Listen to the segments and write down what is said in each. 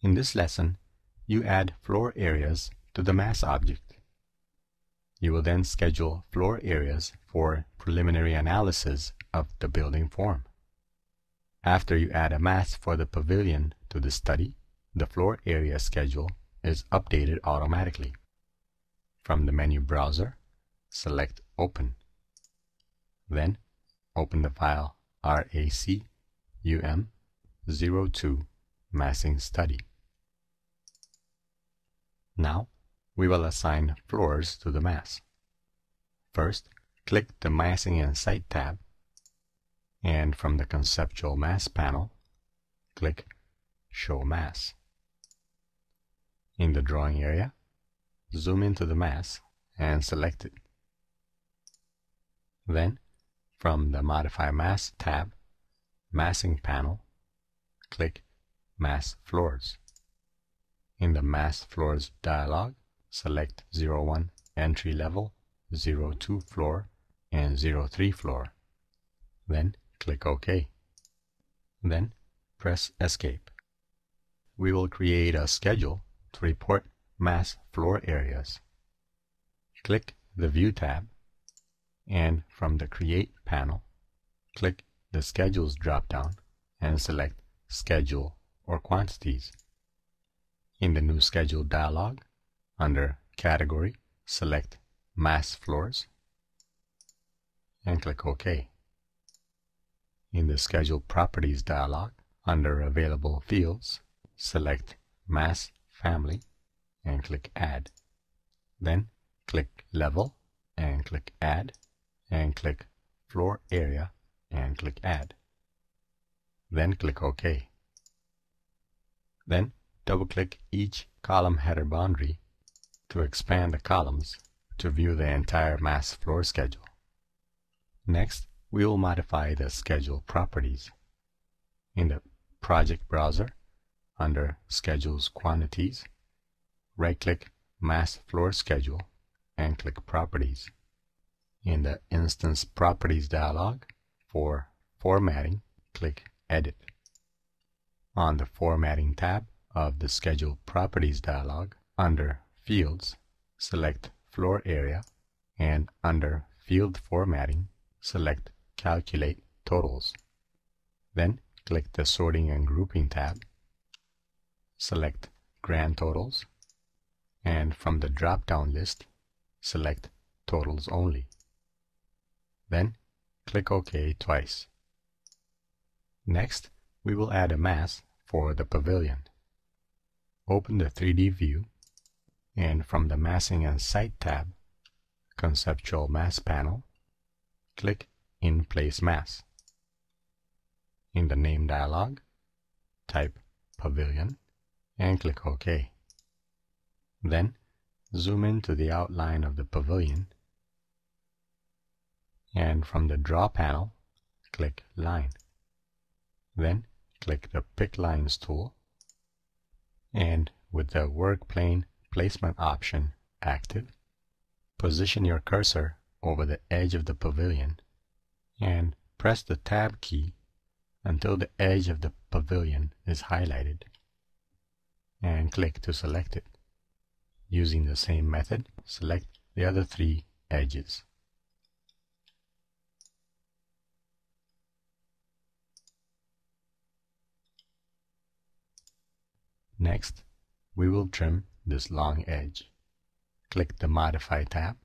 In this lesson, you add floor areas to the mass object. You will then schedule floor areas for preliminary analysis of the building form. After you add a mass for the pavilion to the study, the floor area schedule is updated automatically. From the menu browser, select Open. Then, open the file RACUM02 Massing Study. Now, we will assign floors to the mass. First, click the Massing and Site tab, and from the Conceptual Mass panel, click Show Mass. In the drawing area, zoom into the mass and select it. Then, from the Modify Mass tab, Massing panel, click Mass Floors. In the Mass Floors dialog, select 01 Entry Level, 02 Floor, and 03 Floor. Then click OK. Then press Escape. We will create a schedule to report mass floor areas. Click the View tab, and from the Create panel, click the Schedules drop-down and select Schedule or Quantities. In the New Schedule dialog, under Category, select Mass Floors and click OK. In the Schedule Properties dialog, under Available Fields, select Mass Family and click Add. Then click Level and click Add, and click Floor Area and click Add. Then click OK. Then double-click each column header boundary to expand the columns to view the entire mass floor schedule. Next, we will modify the schedule properties. In the project browser, under Schedules Quantities, right-click Mass Floor Schedule and click Properties. In the Instance Properties dialog, for Formatting, click Edit. On the Formatting tab of the Schedule Properties dialog, under Fields, select Floor Area, and under Field Formatting, select Calculate Totals. Then click the Sorting and Grouping tab, select Grand Totals, and from the drop-down list, select Totals Only. Then click OK twice. Next, we will add a mass for the pavilion. Open the 3D view, and from the Massing and Site tab, Conceptual Mass panel, click In Place Mass. In the Name dialog, type Pavilion and click OK. Then zoom into the outline of the pavilion, and from the Draw panel, click Line. Then click the Pick Lines tool, and with the Work Plane Placement option active, position your cursor over the edge of the pavilion and press the Tab key until the edge of the pavilion is highlighted, and click to select it. Using the same method, select the other 3 edges. Next, we will trim this long edge. Click the Modify tab,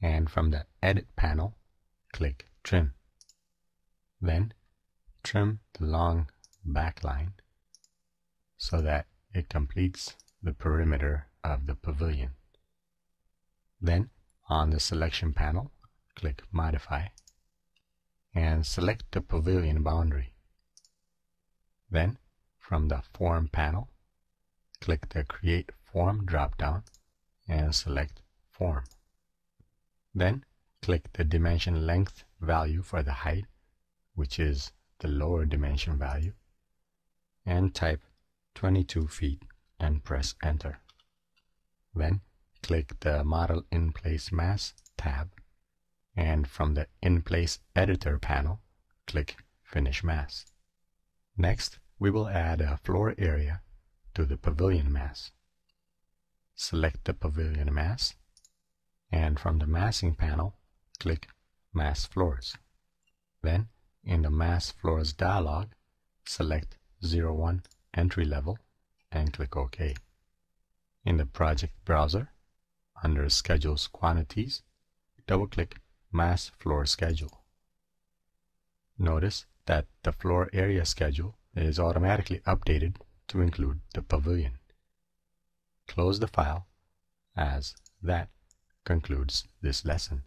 and from the Edit panel, click Trim. Then, trim the long back line so that it completes the perimeter of the pavilion. Then, on the Selection panel, click Modify, and select the pavilion boundary. Then, from the Form panel, click the Create Form drop-down and select Form. Then, click the dimension length value for the height, which is the lower dimension value, and type 22 feet and press Enter. Then, click the Model In Place Mass tab, and from the In Place Editor panel, click Finish Mass. Next, we will add a floor area to the pavilion mass. Select the pavilion mass, and from the massing panel, click Mass Floors. Then, in the Mass Floors dialog, select 01 Entry Level and click OK. In the project browser, under Schedules Quantities, double-click Mass Floor Schedule. Notice that the floor area schedule is automatically updated to include the pavilion. Close the file, as that concludes this lesson.